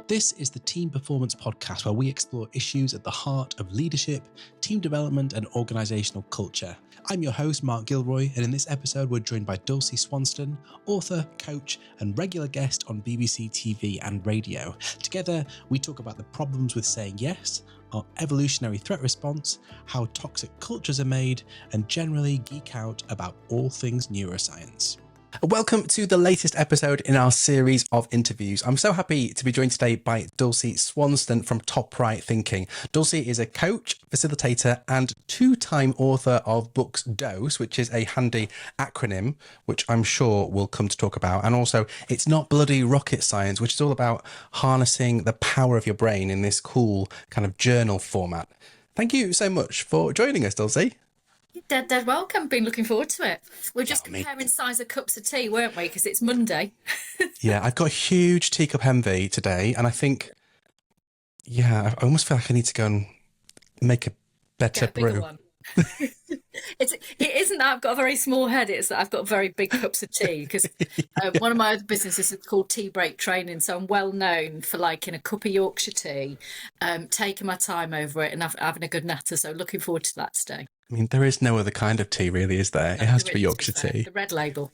This is the Team Performance Podcast, where we explore issues at the heart of leadership, team development, and organisational culture. I'm your host, Mark Gilroy, and in this episode, we're joined by Dulcie Swanston, author, coach, and regular guest on BBC TV and radio. Together, we talk about the problems with saying yes, our evolutionary threat response, how toxic cultures are made, and generally geek out about all things neuroscience. Welcome to the latest episode in our series of interviews. I'm so happy to be joined today by Dulcie Swanston from Top Right Thinking. Dulcie is a coach, facilitator, and two-time author of books DOSE, which is a handy acronym, which I'm sure we'll come to talk about. And also, It's Not Bloody Rocket Science, which is all about harnessing the power of your brain in this cool kind of journal format. Thank you so much for joining us, Dulcie. Dead welcome. Been looking forward to it. We're just comparing size of cups of tea, weren't we? Because it's Monday. Yeah, I've got a huge teacup envy today, and I think, I almost feel like I need to go and make a better brew. One. It isn't that I've got a very small head, it's that I've got very big cups of tea, because one of my other businesses is called Tea Break Training, so I'm well known for liking a cup of Yorkshire tea, taking my time over it and having a good natter, so looking forward to that today. I mean, there is no other kind of tea, really, is there? It has to be Yorkshire tea. The red label.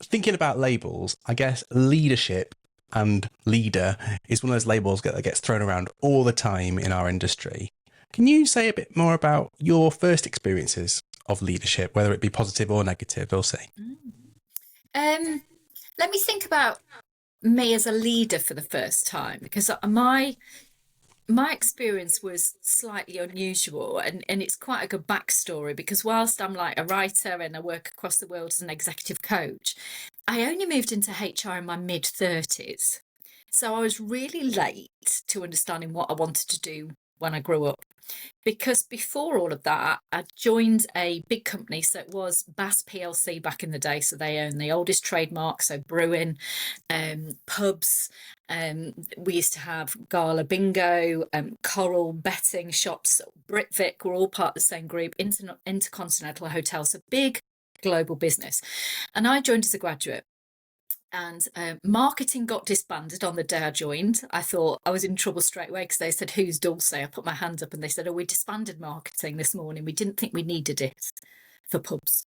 Thinking about labels, I guess leadership and leader is one of those labels that gets thrown around all the time in our industry. Can you say a bit more about your first experiences of leadership, whether it be positive or negative, Dulcie? Let me think about me as a leader for the first time, because my experience was slightly unusual, and it's quite a good backstory, because whilst I'm like a writer and I work across the world as an executive coach, I only moved into HR in my mid-30s. So I was really late to understanding what I wanted to do when I grew up. Because before all of that, I joined a big company. So it was Bass PLC back in the day. So they own the oldest trademark, so brewing, pubs. We used to have Gala Bingo, Coral, betting shops, Britvic were all part of the same group, Intercontinental Hotels, a big global business. And I joined as a graduate. And marketing got disbanded on the day I joined. I thought I was in trouble straight away, because they said, "Who's Dulcie?" I put my hand up and they said, "Oh, we disbanded marketing this morning. We didn't think we needed it for pubs."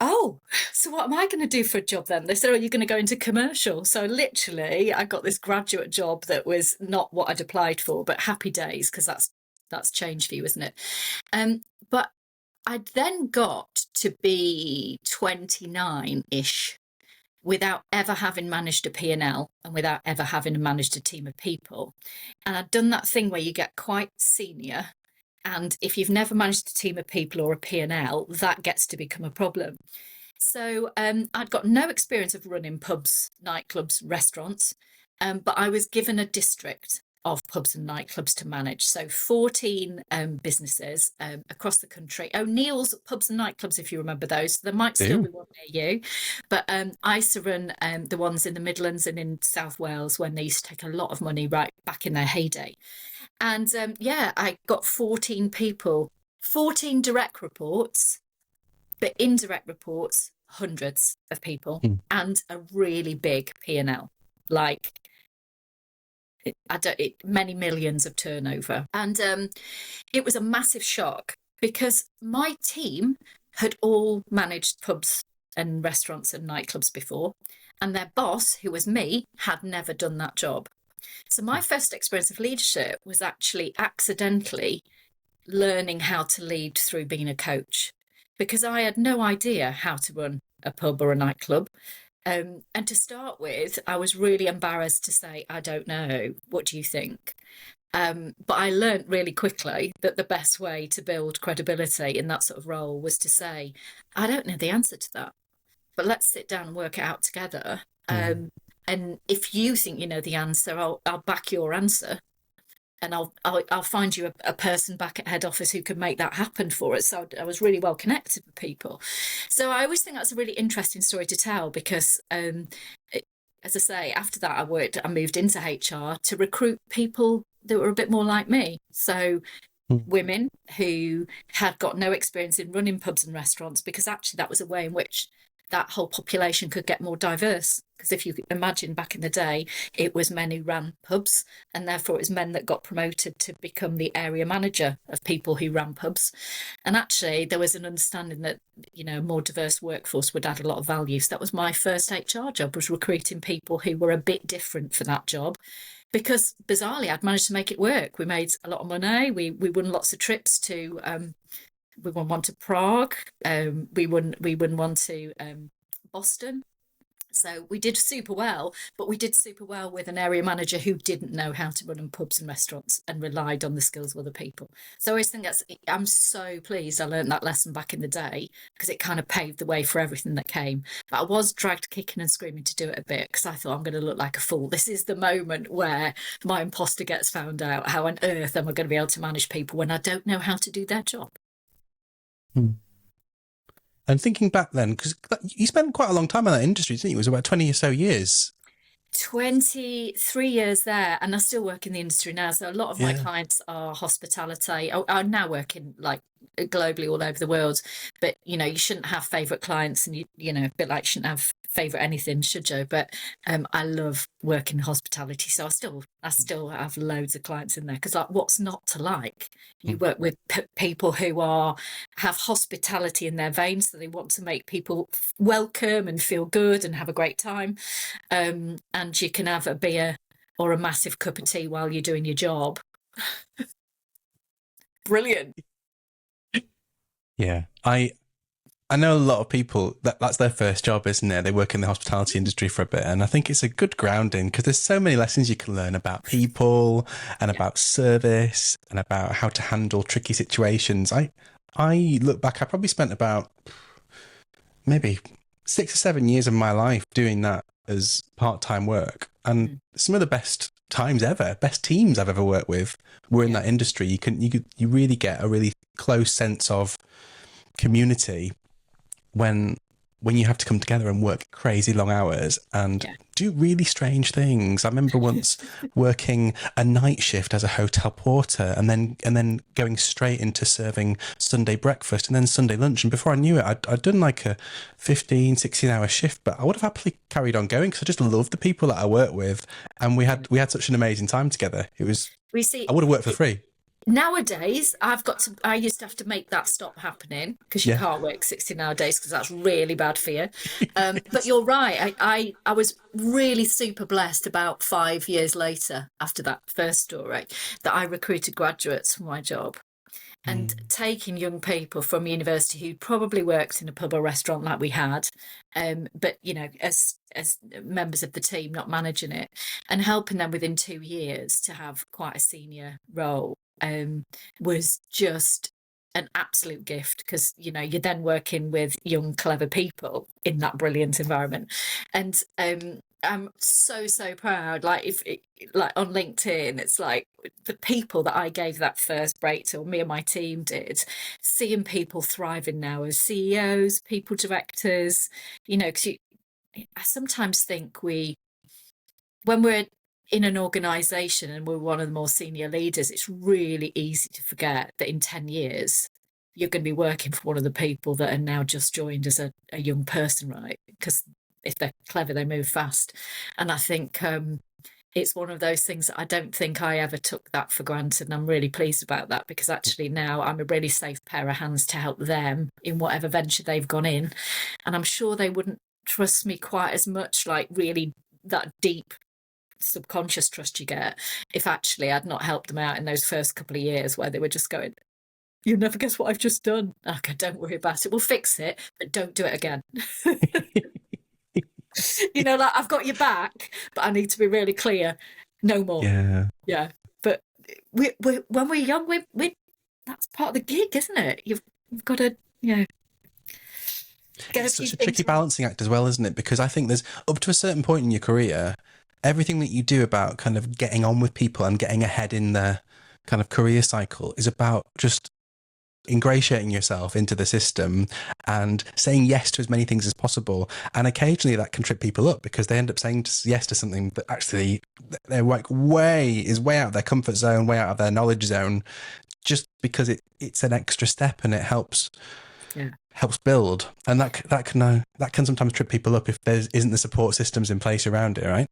Oh, so what am I going to do for a job then? They said, "Oh, you're going to go into commercial." So literally, I got this graduate job that was not what I'd applied for, but happy days, because that's change for you, isn't it? But I then got to be 29-ish. Without ever having managed a P&L and without ever having managed a team of people. And I'd done that thing where you get quite senior, and if you've never managed a team of people or a P&L, that gets to become a problem. So I'd got no experience of running pubs, nightclubs, restaurants, but I was given a district of pubs and nightclubs to manage. So 14 businesses across the country. O'Neill's Pubs and Nightclubs, if you remember those. There might still be one near you. But I used to run the ones in the Midlands and in South Wales, when they used to take a lot of money right back in their heyday. And I got 14 people, 14 direct reports, but indirect reports, hundreds of people, and a really big P&L, like many millions of turnover. And it was a massive shock, because my team had all managed pubs and restaurants and nightclubs before, and their boss, who was me, had never done that job. So my first experience of leadership was actually accidentally learning how to lead through being a coach, because I had no idea how to run a pub or a nightclub. And to start with, I was really embarrassed to say, "I don't know. What do you think?" But I learned really quickly that the best way to build credibility in that sort of role was to say, "I don't know the answer to that, but let's sit down and work it out together. And if you think you know the answer, I'll back your answer. And I'll find you a person back at head office who can make that happen for us." So I was really well connected with people. So I always think that's a really interesting story to tell, because as I say, after that I moved into HR to recruit people that were a bit more like me. So women who had got no experience in running pubs and restaurants, because actually that was a way in which that whole population could get more diverse. Because if you imagine back in the day, it was men who ran pubs, and therefore it was men that got promoted to become the area manager of people who ran pubs. And actually, there was an understanding that, you know, a more diverse workforce would add a lot of value. So that was my first HR job, was recruiting people who were a bit different for that job. Because bizarrely, I'd managed to make it work. We made a lot of money. We won lots of trips to. We won one to Prague. We won one to Boston. So we did super well, but we did super well with an area manager who didn't know how to run pubs and restaurants and relied on the skills of other people. So I always think I'm so pleased I learned that lesson back in the day, because it kind of paved the way for everything that came. But I was dragged kicking and screaming to do it a bit, because I thought, I'm going to look like a fool. This is the moment where my imposter gets found out. How on earth am I going to be able to manage people when I don't know how to do their job? And thinking back then, because you spent quite a long time in that industry, didn't you? It was about 20 or so years. 23 years there, and I still work in the industry now. So a lot of my clients are hospitality. I now work in like globally all over the world, but you know, you shouldn't have favorite clients, and you know, a bit like you shouldn't have favorite anything, should you? But I love working in hospitality, so I still have loads of clients in there, because like, what's not to like? You work with people who have hospitality in their veins, so they want to make people welcome and feel good and have a great time, and you can have a beer or a massive cup of tea while you're doing your job. Brilliant. Yeah, I know a lot of people that's their first job, isn't it? They work in the hospitality industry for a bit, and I think it's a good grounding, because there's so many lessons you can learn about people and about service and about how to handle tricky situations. I look back, I probably spent about maybe 6 or 7 years of my life doing that as part-time work, and some of the best times ever, best teams I've ever worked with were in that industry. You really get a really close sense of community when you have to come together and work crazy long hours and do really strange things. I remember once working a night shift as a hotel porter, and then going straight into serving Sunday breakfast and then Sunday lunch. And before I knew it, I'd done like a 15, 16-hour shift, but I would have happily carried on going, because I just loved the people that I worked with, and we had such an amazing time together. It was, I would have worked for free. Nowadays, I used to have to make that stop happening, because you can't work 16-hour days, because that's really bad for you. But you're right. I was really super blessed about 5 years later, after that first story, that I recruited graduates for my job. And taking young people from university who probably worked in a pub or restaurant like we had, but, you know, as members of the team, not managing it, and helping them within 2 years to have quite a senior role, was just an absolute gift, because you know, you're then working with young clever people in that brilliant environment. And I'm so proud, like like on LinkedIn, it's like the people that I gave that first break to, me and my team did, seeing people thriving now as CEOs, people directors, you know, because I sometimes think when we're in an organisation and we're one of the more senior leaders, it's really easy to forget that in 10 years, you're going to be working for one of the people that are now just joined as a young person, right? Because if they're clever, they move fast. And I think it's one of those things that I don't think I ever took that for granted. And I'm really pleased about that, because actually now I'm a really safe pair of hands to help them in whatever venture they've gone in. And I'm sure they wouldn't trust me quite as much, like really that deep subconscious trust you get, if actually I'd not helped them out in those first couple of years where they were just going, you'll never guess what I've just done. Okay, don't worry about it, we'll fix it, but don't do it again. You know, like, I've got your back, but I need to be really clear, no more. Yeah, but when we're young, we that's part of the gig, isn't it? You've got to, you know, it's such a tricky balancing act as well, isn't it? Because I think there's, up to a certain point in your career, everything that you do about kind of getting on with people and getting ahead in the kind of career cycle is about just ingratiating yourself into the system and saying yes to as many things as possible. And occasionally that can trip people up, because they end up saying yes to something that actually they're like way out of their comfort zone, way out of their knowledge zone, just because it's an extra step and it helps helps build, and that can sometimes trip people up if there isn't the support systems in place around it, right?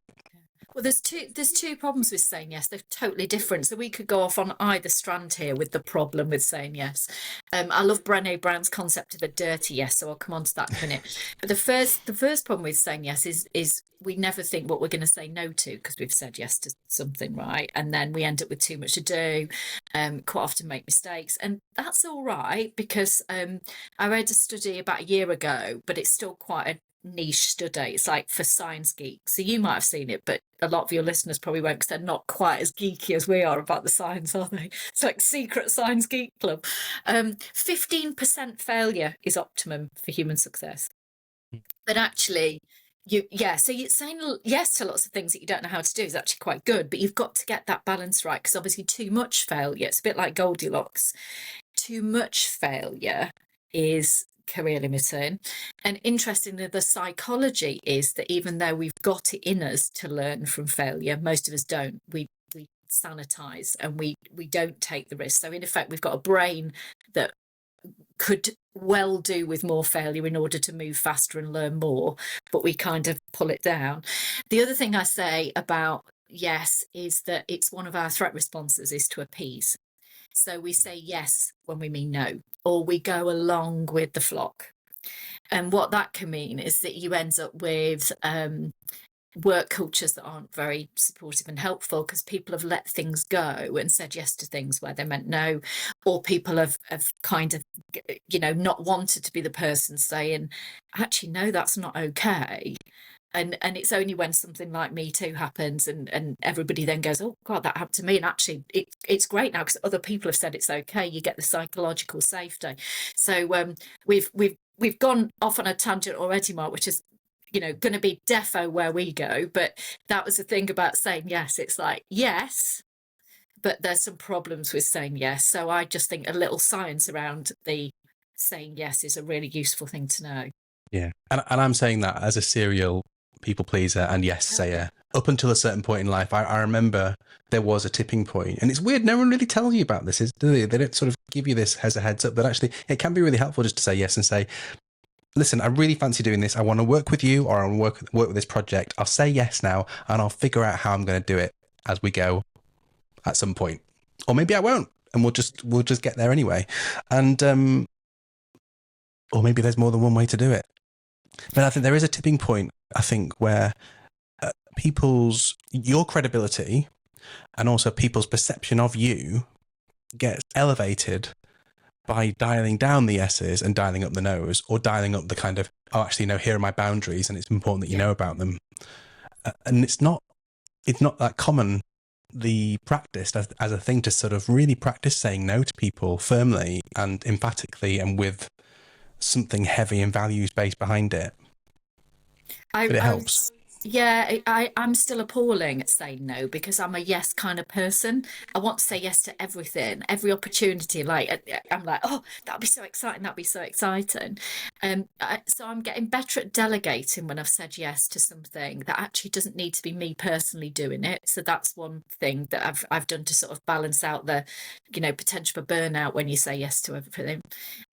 Well, there's two problems with saying yes. They're totally different. So we could go off on either strand here with the problem with saying yes. I love Brené Brown's concept of a dirty yes, so I'll come on to that in a minute. But the first problem with saying yes is we never think what we're going to say no to because we've said yes to something, right? And then we end up with too much to do. Quite often make mistakes, and that's all right because I read a study about a year ago, but it's still quite a niche study. It's like for science geeks. So you might have seen it, but a lot of your listeners probably won't because they're not quite as geeky as we are about the science, are they? It's like secret science geek club. 15% failure is optimum for human success. But actually, so you're saying yes to lots of things that you don't know how to do is actually quite good, but you've got to get that balance right because obviously too much failure, it's a bit like Goldilocks. Too much failure is career limiting. And interestingly, the psychology is that even though we've got it in us to learn from failure, most of us don't. We sanitize and we don't take the risk. So in effect, we've got a brain that could well do with more failure in order to move faster and learn more, but we kind of pull it down. The other thing I say about yes is that it's one of our threat responses is to appease. So we say yes when we mean no, or we go along with the flock. And what that can mean is that you end up with work cultures that aren't very supportive and helpful because people have let things go and said yes to things where they meant no, or people have kind of, not wanted to be the person saying, actually, no, that's not okay. And it's only when something like Me Too happens and everybody then goes, oh God, that happened to me. And actually it's great now because other people have said it's okay. You get the psychological safety. So we've gone off on a tangent already, Mark, which is, going to be defo where we go. But that was the thing about saying yes. It's like, yes, but there's some problems with saying yes. So I just think a little science around the saying yes is a really useful thing to know. Yeah. And I'm saying that as a serial people pleaser and yes sayer. Up until a certain point in life, I remember there was a tipping point. And it's weird, no one really tells you about this, do they? They don't sort of give you this as a heads up, but actually it can be really helpful just to say yes and say, listen, I really fancy doing this. I want to work with you or I want to work with this project. I'll say yes now and I'll figure out how I'm going to do it as we go at some point. Or maybe I won't and we'll just get there anyway. And or maybe there's more than one way to do it. But I think there is a tipping point, I think, where your credibility and also people's perception of you gets elevated by dialing down the yeses and dialing up the nos, or dialing up the kind of, oh, actually, no, here are my boundaries and it's important that you know about them. And it's not that common, the practice as a thing to sort of really practice saying no to people firmly and emphatically and with something heavy and values based behind it. But it helps. I'm still appalling at saying no because I'm a yes kind of person. I want to say yes to everything, every opportunity. Like I'm like, oh, that'd be so exciting. That'd be so exciting. So I'm getting better at delegating when I've said yes to something that actually doesn't need to be me personally doing it. So that's one thing that I've done to sort of balance out the, potential for burnout when you say yes to everything.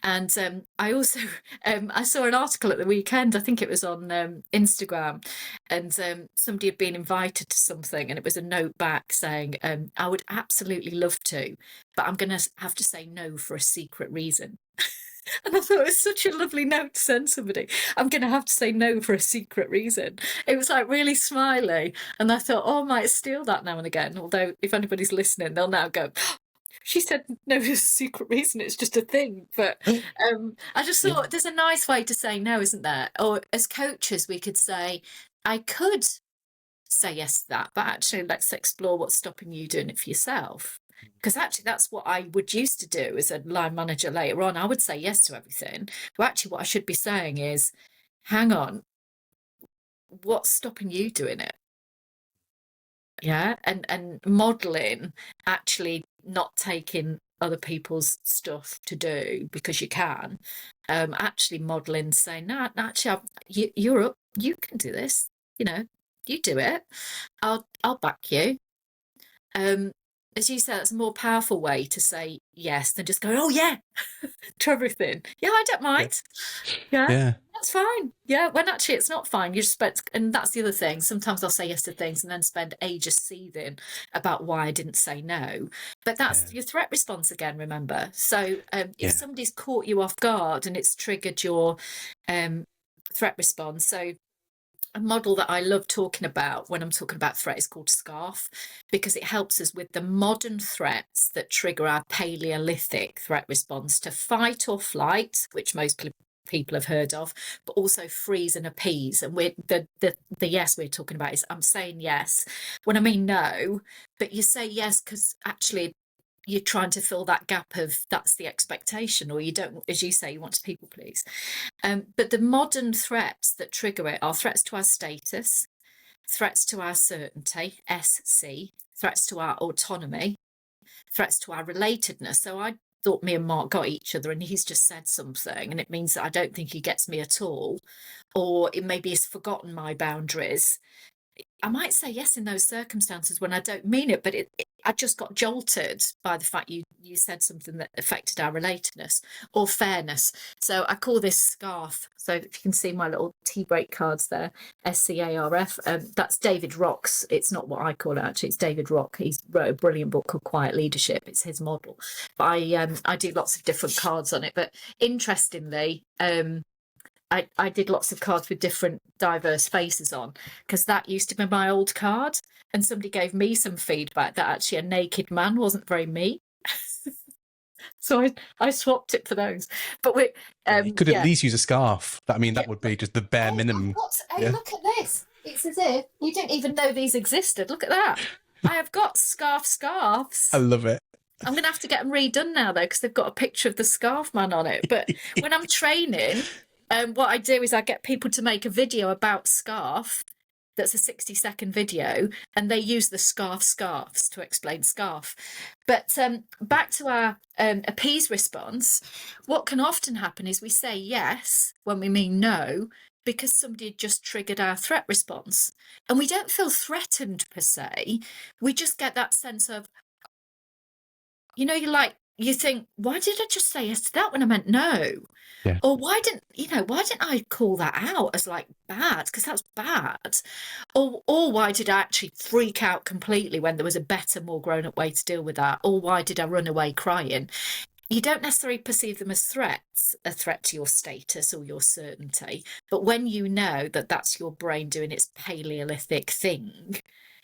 And I also I saw an article at the weekend. I think it was on Instagram. And somebody had been invited to something and it was a note back saying, I would absolutely love to, but I'm going to have to say no for a secret reason. And I thought it was such a lovely note to send somebody. I'm going to have to say no for a secret reason. It was like really smiley. And I thought, oh, I might steal that now and again. Although if anybody's listening, they'll now go, she said no, there's a secret reason. It's just a thing. But I just thought there's a nice way to say no, isn't there? Or as coaches, we could say, I could say yes to that, but actually let's explore what's stopping you doing it for yourself. Because actually that's what I would used to do as a line manager later on. I would say yes to everything. But actually what I should be saying is, hang on, what's stopping you doing it? Yeah. And modeling actually not taking other people's stuff to do because you can. Actually modeling saying, no, actually you're up, you can do this. You do it. I'll back you. as you said, it's a more powerful way to say yes than just going, oh yeah, to everything. Yeah, I don't Yeah. mind. Yeah, Yeah. that's fine. Yeah, when actually it's not fine. You just spend, and that's the other thing. Sometimes I'll say yes to things and then spend ages seething about why I didn't say no. But Yeah. that's your threat response again, remember? So if Yeah. somebody's caught you off guard and it's triggered your threat response. So a model that I love talking about when I'm talking about threat is called SCARF, because it helps us with the modern threats that trigger our Paleolithic threat response to fight or flight, which most people have heard of, but also freeze and appease. And the yes we're talking about is I'm saying yes when I mean no, but you say yes because actually you're trying to fill that gap of that's the expectation, or you don't, as you say, you want to people please. But the modern threats that trigger it are threats to our status, threats to our certainty, SC, threats to our autonomy, threats to our relatedness. So I thought me and Mark got each other and he's just said something and it means that I don't think he gets me at all, or it maybe he's forgotten my boundaries. I might say yes in those circumstances when I don't mean it, but I just got jolted by the fact you said something that affected our relatedness or fairness. So I call this SCARF. So if you can see my little tea break cards there, SCARF, that's David Rock's. It's not what I call it, actually. It's David Rock. He's wrote a brilliant book called Quiet Leadership. It's his model. But I do lots of different cards on it. But interestingly, I did lots of cards with different diverse faces on, because that used to be my old card. And somebody gave me some feedback that actually a naked man wasn't very me. So I swapped it for those. But we You could at least use a scarf. That would be just the bare minimum. Hey, look at this. It's as if you didn't even know these existed. Look at that. I have got scarves. I love it. I'm going to have to get them redone now, though, because they've got a picture of the scarf man on it. But when I'm training, what I do is I get people to make a video about scarf. That's a 60-second video, and they use the scarves to explain scarf. But back to our appease response, what can often happen is we say yes when we mean no, because somebody had just triggered our threat response. And we don't feel threatened per se. We just get that sense of, you think, why did I just say yes to that when I meant no? Yeah. Or why didn't I call that out as like bad? Because that's bad. Or why did I actually freak out completely when there was a better, more grown-up way to deal with that? Or why did I run away crying? You don't necessarily perceive them as threats, a threat to your status or your certainty. But when you know that that's your brain doing its Paleolithic thing,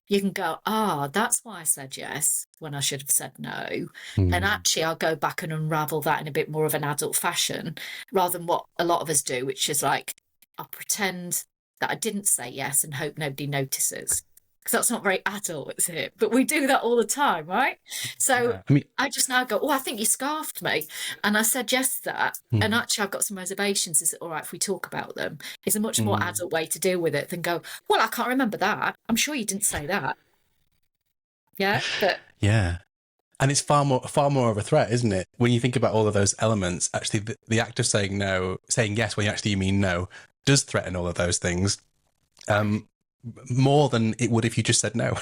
you can go, that's why I said yes when I should have said no. And actually, I'll go back and unravel that in a bit more of an adult fashion, rather than what a lot of us do, which is like, I'll pretend that I didn't say yes and hope nobody notices. Because that's not very adult, is it? But we do that all the time, right? So Yeah. I just now go, I think you scarfed me. And I said yes to that. And actually, I've got some reservations. Is it all right if we talk about them? It's a much more adult way to deal with it than go, well, I can't remember that. I'm sure you didn't say that. Yeah. But yeah. And it's far more of a threat, isn't it? When you think about all of those elements, actually the act of saying yes when you actually mean no, does threaten all of those things. More than it would if you just said no.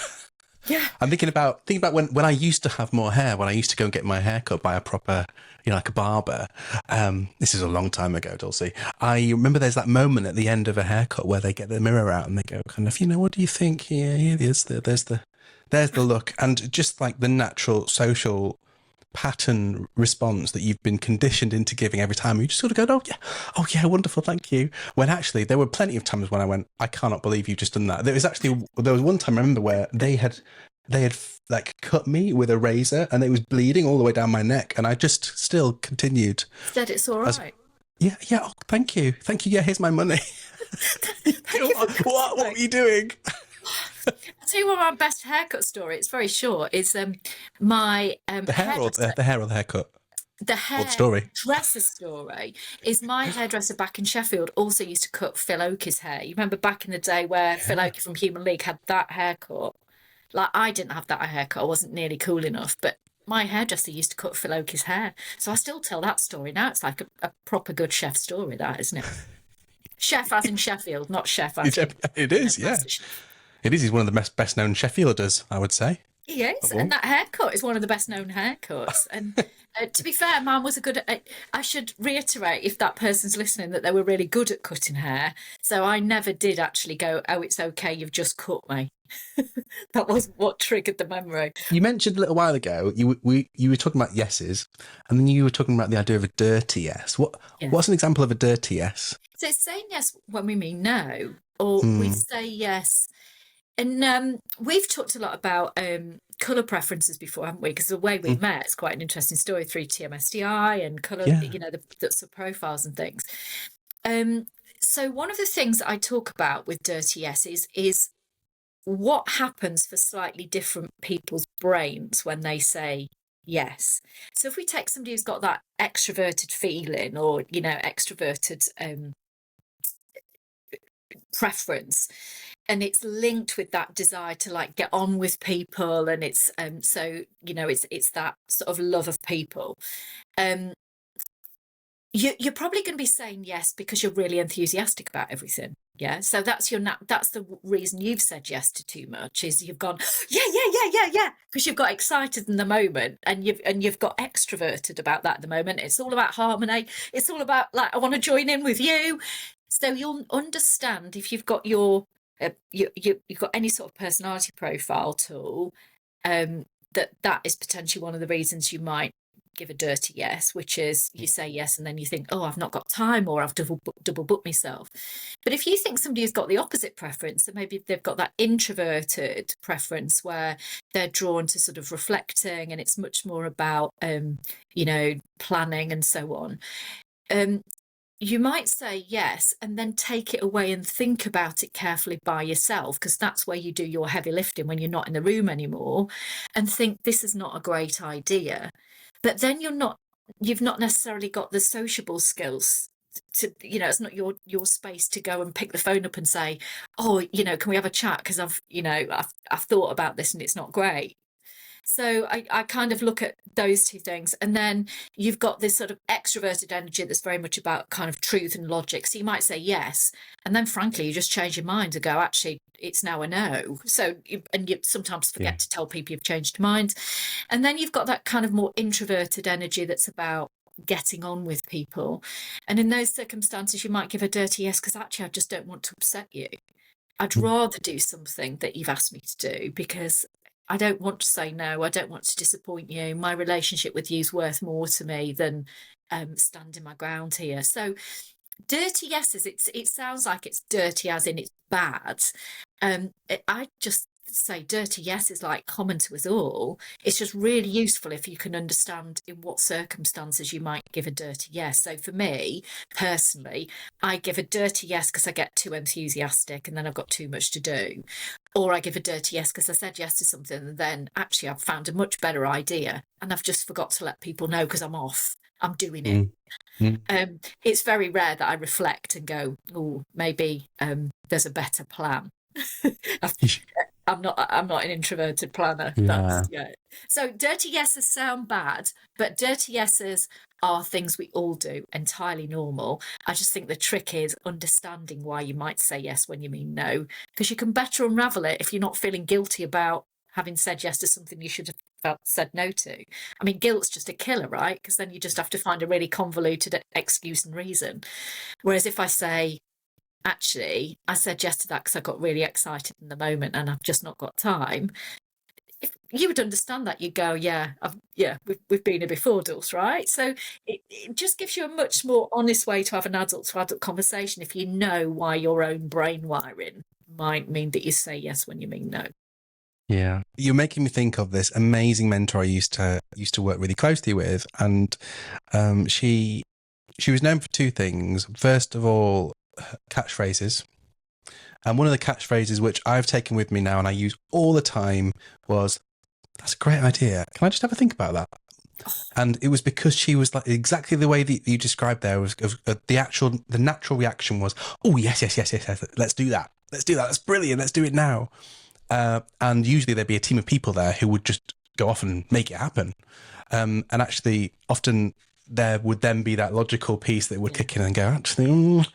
yeah. I'm thinking about when I used to have more hair, when I used to go and get my hair cut by a proper, like a barber. This is a long time ago, Dulcie. I remember there's that moment at the end of a haircut where they get the mirror out and they go kind of, what do you think? Here, there's the look. And just like the natural social pattern response that you've been conditioned into giving every time, you just sort of go, oh yeah, wonderful, thank you. When actually there were plenty of times when I went, I cannot believe you've just done that. There was one time I remember where they had like cut me with a razor and it was bleeding all the way down my neck, and I just still continued. Said it's all right. Yeah. Oh, thank you. Yeah, here's my money. What were you doing? I'll tell you what, my best haircut story, it's very short, is my the hair or the haircut? The hairdresser story is my hairdresser back in Sheffield also used to cut Phil Oakey's hair. You remember back in the day where Phil Oakey from Human League had that haircut? Like, I didn't have that haircut. I wasn't nearly cool enough, but my hairdresser used to cut Phil Oakey's hair. So I still tell that story now. It's like a proper good chef story, that, isn't it? Chef as in Sheffield, not chef as in... It is, yeah. It is. He's one of the best known Sheffielders, I would say. He is, and Oh, that haircut is one of the best known haircuts. And to be fair, mine was a good. I should reiterate, if that person's listening, that they were really good at cutting hair. So I never did actually go, "Oh, it's okay, you've just cut me." That was what triggered the memory. you mentioned a little while ago you were talking about yeses, and then you were talking about the idea of a dirty yes. Yeah. What's an example of a dirty yes? So it's saying yes when we mean no, or we say yes. And we've talked a lot about colour preferences before, haven't we? Because the way we met is quite an interesting story through TMSDI and colour, Yeah. you know, the sort of profiles and things. So one of the things that I talk about with dirty yes is what happens for slightly different people's brains when they say yes. So if we take somebody who's got that extroverted feeling, or, you know, extroverted preference, and it's linked with that desire to like get on with people, and it's so, you know, it's that sort of love of people. You're probably going to be saying yes because you're really enthusiastic about everything. Yeah, so that's that's the reason you've said yes to too much, is you've gone yeah, because you've got excited in the moment, and you've got extroverted about that at the moment. It's all about harmony. It's all about like, I want to join in with you. So you'll understand if you've got you've got any sort of personality profile tool, that is potentially one of the reasons you might give a dirty yes, which is you say yes and then you think, oh, I've not got time, or I've double booked myself. But if you think somebody has got the opposite preference, so maybe they've got that introverted preference where they're drawn to sort of reflecting, and it's much more about you know, planning and so on, you might say yes and then take it away and think about it carefully by yourself, because that's where you do your heavy lifting when you're not in the room anymore, and think this is not a great idea. But then you've not necessarily got the sociable skills to, you know, it's not your space to go and pick the phone up and say, oh, you know, can we have a chat, because I've thought about this and it's not great. So I kind of look at those two things. And then you've got this sort of extroverted energy that's very much about kind of truth and logic. So you might say yes, and then frankly, you just change your mind and go, actually, it's now a no. So, and you sometimes forget to tell people you've changed your mind. And then you've got that kind of more introverted energy that's about getting on with people. And in those circumstances, you might give a dirty yes, because actually, I just don't want to upset you. I'd rather do something that you've asked me to do, because I don't want to say no. I don't want to disappoint you. My relationship with you is worth more to me than standing my ground here. So dirty yeses, it sounds like it's dirty as in it's bad. I just say dirty yes is like common to us all. It's just really useful if you can understand in what circumstances you might give a dirty yes. So for me personally, I give a dirty yes because I get too enthusiastic and then I've got too much to do, or I give a dirty yes because I said yes to something and then actually I've found a much better idea and I've just forgot to let people know because I'm off, I'm doing it. It's very rare that I reflect and go, oh, maybe there's a better plan. I'm not an introverted planner. So dirty yeses sound bad, but dirty yeses are things we all do, entirely normal. I just think the trick is understanding why you might say yes when you mean no, because you can better unravel it if you're not feeling guilty about having said yes to something you should have said no to. I mean, guilt's just a killer, right? Because then you just have to find a really convoluted excuse and reason. Whereas if I say, actually, I said yes to that because I got really excited in the moment and I've just not got time, if you would understand that, you'd go, we've been here before, Dulce, right? So it just gives you a much more honest way to have an adult-to-adult conversation if you know why your own brain wiring might mean that you say yes when you mean no. Yeah, you're making me think of this amazing mentor I used to work really closely with, and she was known for two things. First of all, catchphrases. And one of the catchphrases which I've taken with me now and I use all the time was, "That's a great idea. Can I just have a think about that?" And it was because she was like exactly the way that you described there. Was the natural reaction was, "Oh yes, let's do that. That's brilliant. Let's do it now." And usually there'd be a team of people there who would just go off and make it happen. And actually, often there would then be that logical piece that would kick in and go, actually,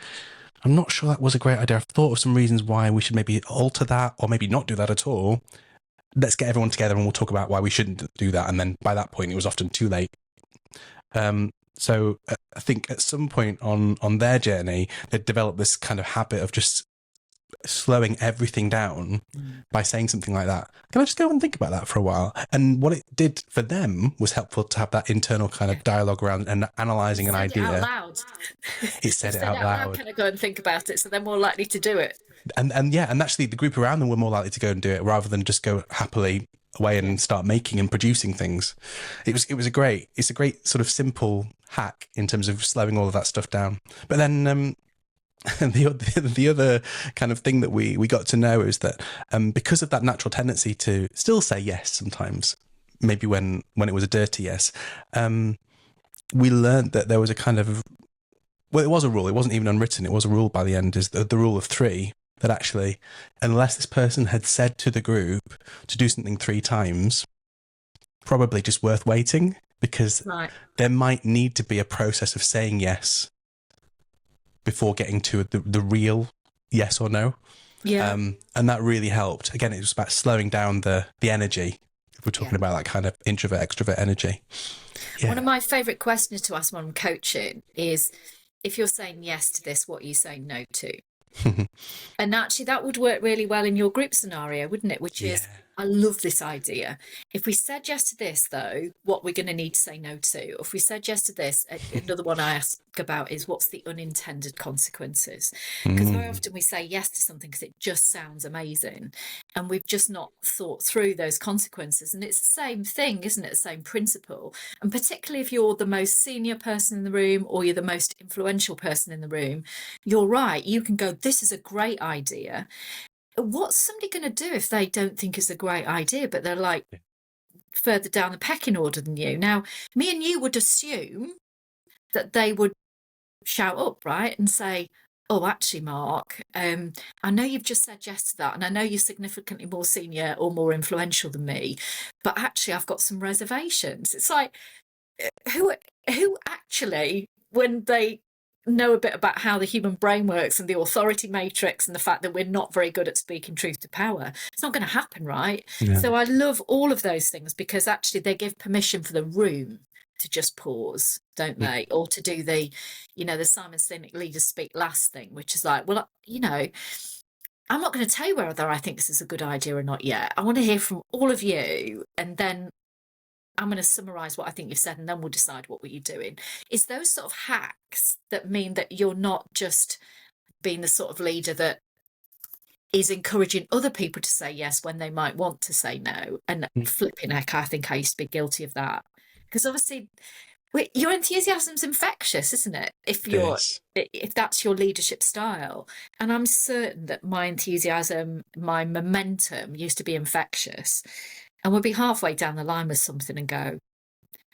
I'm not sure that was a great idea. I've thought of some reasons why we should maybe alter that or maybe not do that at all. let's get everyone together and we'll talk about why we shouldn't do that. And then by that point, it was often too late. So I think at some point on their journey, they developed this kind of habit of just slowing everything down by saying something like that. Can I just go and think about that for a while? And what it did for them was helpful to have that internal kind of dialogue around and analysing an idea. It out loud. It said it out loud. Can I go and think about it? So they're more likely to do it. And actually the group around them were more likely to go and do it rather than just go happily away and start making and producing things. It's a great sort of simple hack in terms of slowing all of that stuff down. But then the other kind of thing that we got to know is that because of that natural tendency to still say yes sometimes, maybe when it was a dirty yes, we learned that there was a kind of, well, it was a rule. It wasn't even unwritten. It was a rule by the end, is the rule of 3, that actually, unless this person had said to the group to do something 3 times, probably just worth waiting, because there might need to be a process of saying yes before getting to the real yes or no. Yeah. And that really helped. Again, it was about slowing down the energy. If we're talking about that kind of introvert, extrovert energy. Yeah. One of my favourite questions to ask when I'm coaching is, if you're saying yes to this, what are you saying no to? And actually that would work really well in your group scenario, wouldn't it? Which is, I love this idea. If we said yes to this, though, what we're going to need to say no to. If we said yes to this, another one I ask about is, what's the unintended consequences? Because very often we say yes to something because it just sounds amazing, and we've just not thought through those consequences. And it's the same thing, isn't it? The same principle. And particularly if you're the most senior person in the room or you're the most influential person in the room, you're right. You can go, this is a great idea. What's somebody going to do if they don't think it's a great idea, but they're like further down the pecking order than you? Now, me and you would assume that they would shout up, right, and say, oh, actually, Mark, I know you've just said yes to that, and I know you're significantly more senior or more influential than me, but actually I've got some reservations. It's like, who actually, when they know a bit about how the human brain works and the authority matrix and the fact that we're not very good at speaking truth to power, it's not going to happen, right? Yeah. So I love all of those things, because actually they give permission for the room to just pause, don't they? Or to do the, the Simon Sinek leaders speak last thing, which is like, well, I'm not going to tell you whether I think this is a good idea or not yet. I want to hear from all of you, and then I'm going to summarise what I think you've said, and then we'll decide what you're doing. It's those sort of hacks that mean that you're not just being the sort of leader that is encouraging other people to say yes when they might want to say no. And flipping heck, I think I used to be guilty of that. Because obviously your enthusiasm's infectious, isn't it? If that's your leadership style. And I'm certain that my enthusiasm, my momentum used to be infectious. And we'll be halfway down the line with something and go,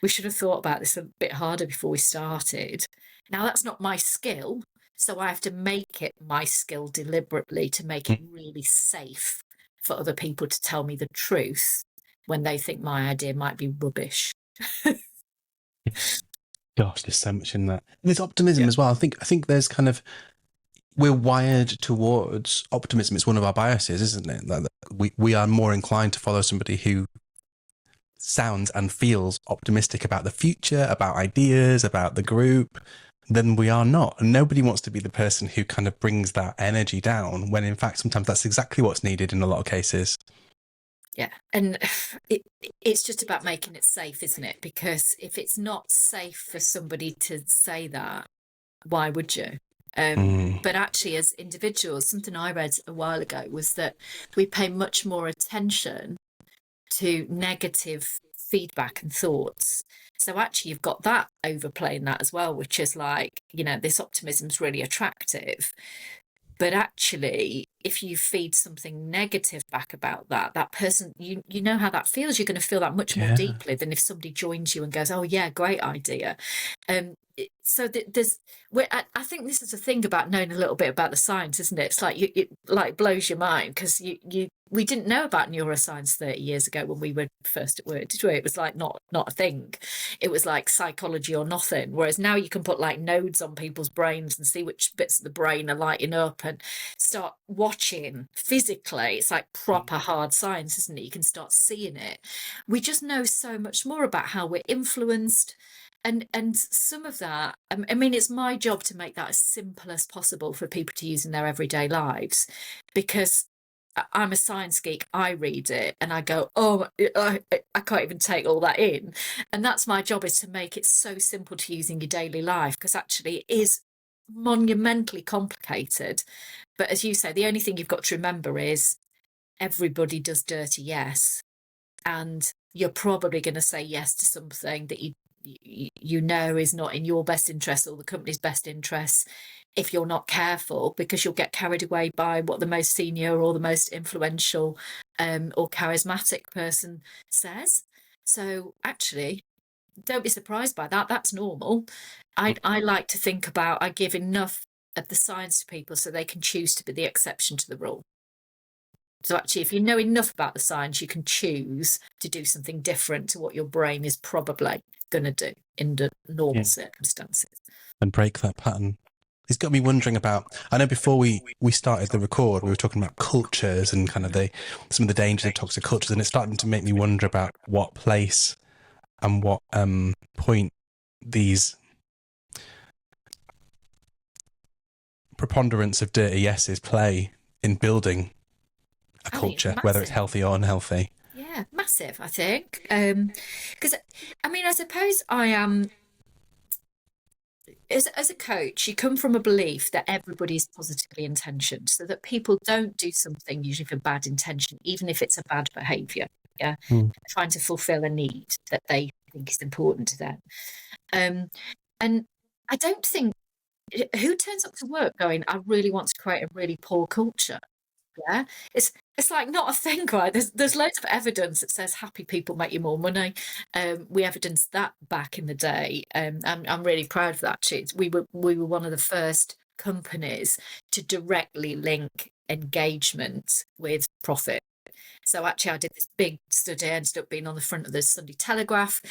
we should have thought about this a bit harder before we started. Now, that's not my skill, so I have to make it my skill deliberately to make it really safe for other people to tell me the truth when they think my idea might be rubbish. Gosh, there's so much in that. And there's optimism as well. I think there's kind of, we're wired towards optimism. It's one of our biases, isn't it? That we are more inclined to follow somebody who sounds and feels optimistic about the future, about ideas, about the group, than we are not. And nobody wants to be the person who kind of brings that energy down, when in fact sometimes that's exactly what's needed in a lot of cases. Yeah, and it's just about making it safe, isn't it? Because if it's not safe for somebody to say that, why would you? But actually, as individuals, something I read a while ago was that we pay much more attention to negative feedback and thoughts. So actually, you've got that overplaying that as well, which is like, this optimism's really attractive. But actually, if you feed something negative back about that person, you know how that feels. You're going to feel that much more deeply than if somebody joins you and goes, oh, yeah, great idea. So I think this is a thing about knowing a little bit about the science, isn't it? It's like it like blows your mind, because you we didn't know about neuroscience 30 years ago when we were first at work, did we? It was like not a thing. It was like psychology or nothing. Whereas now you can put like nodes on people's brains and see which bits of the brain are lighting up and start watching physically. It's like proper hard science, isn't it? You can start seeing it. We just know so much more about how we're influenced. And some of that, I mean, it's my job to make that as simple as possible for people to use in their everyday lives, because I'm a science geek. I read it and I go, oh, I can't even take all that in. And that's my job, is to make it so simple to use in your daily life, because actually it is monumentally complicated. But as you say, the only thing you've got to remember is everybody does dirty yes. And you're probably going to say yes to something that you know is not in your best interest or the company's best interests, if you're not careful, because you'll get carried away by what the most senior or the most influential or charismatic person says. So actually, don't be surprised by that. That's normal. I like to think about, I give enough of the science to people so they can choose to be the exception to the rule. So actually, if you know enough about the science, you can choose to do something different to what your brain is probably going to do in the normal circumstances. And break that pattern. It's got me wondering about, I know before we started the record, we were talking about cultures and kind of some of the dangers of toxic cultures, and it's starting to make me wonder about what place and what point these preponderance of dirty yeses play in building a culture, whether it's healthy or unhealthy. Yeah, massive, I think. Because, I mean, I suppose I am, as a coach, you come from a belief that everybody is positively intentioned, so that people don't do something usually for bad intention, even if it's a bad behaviour. Yeah, trying to fulfil a need that they think is important to them. And I don't think, who turns up to work going, I really want to create a really poor culture? Yeah, it's like not a thing, right? There's loads of evidence that says happy people make you more money. We evidenced that back in the day. I'm really proud of that. Actually, we were one of the first companies to directly link engagement with profit. So actually, I did this big study, ended up being on the front of the Sunday Telegraph,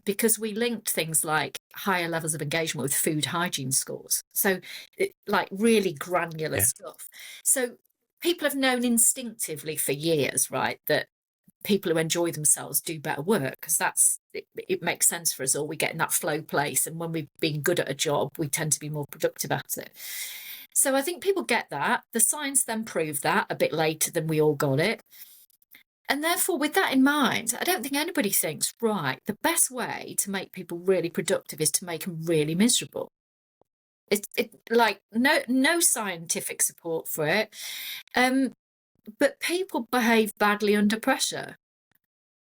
because we linked things like higher levels of engagement with food hygiene scores. So like really granular stuff. So people have known instinctively for years, right, that people who enjoy themselves do better work, because it makes sense for us all. We get in that flow place, and when we've been good at a job, we tend to be more productive at it. So I think people get that. The science then proved that a bit later than we all got it. And therefore, with that in mind, I don't think anybody thinks, right, the best way to make people really productive is to make them really miserable. It's like no scientific support for it. But people behave badly under pressure.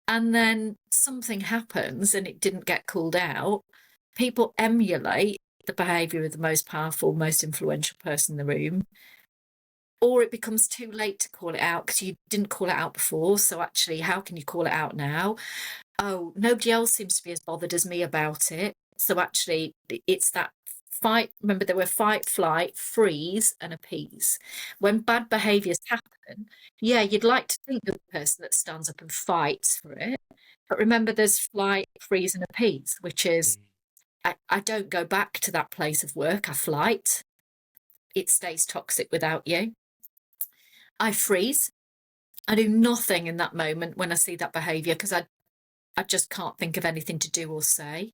And then something happens and it didn't get called out. People emulate the behaviour of the most powerful, most influential person in the room. Or it becomes too late to call it out because you didn't call it out before. So actually, how can you call it out now? Oh, nobody else seems to be as bothered as me about it. So actually, it's that fight. Remember, there were fight, flight, freeze, and appease. When bad behaviours happen, yeah, you'd like to think you're the person that stands up and fights for it. But remember, there's flight, freeze, and appease, which is I don't go back to that place of work. I flight. It stays toxic without you. I freeze. I do nothing in that moment when I see that behaviour, because I just can't think of anything to do or say.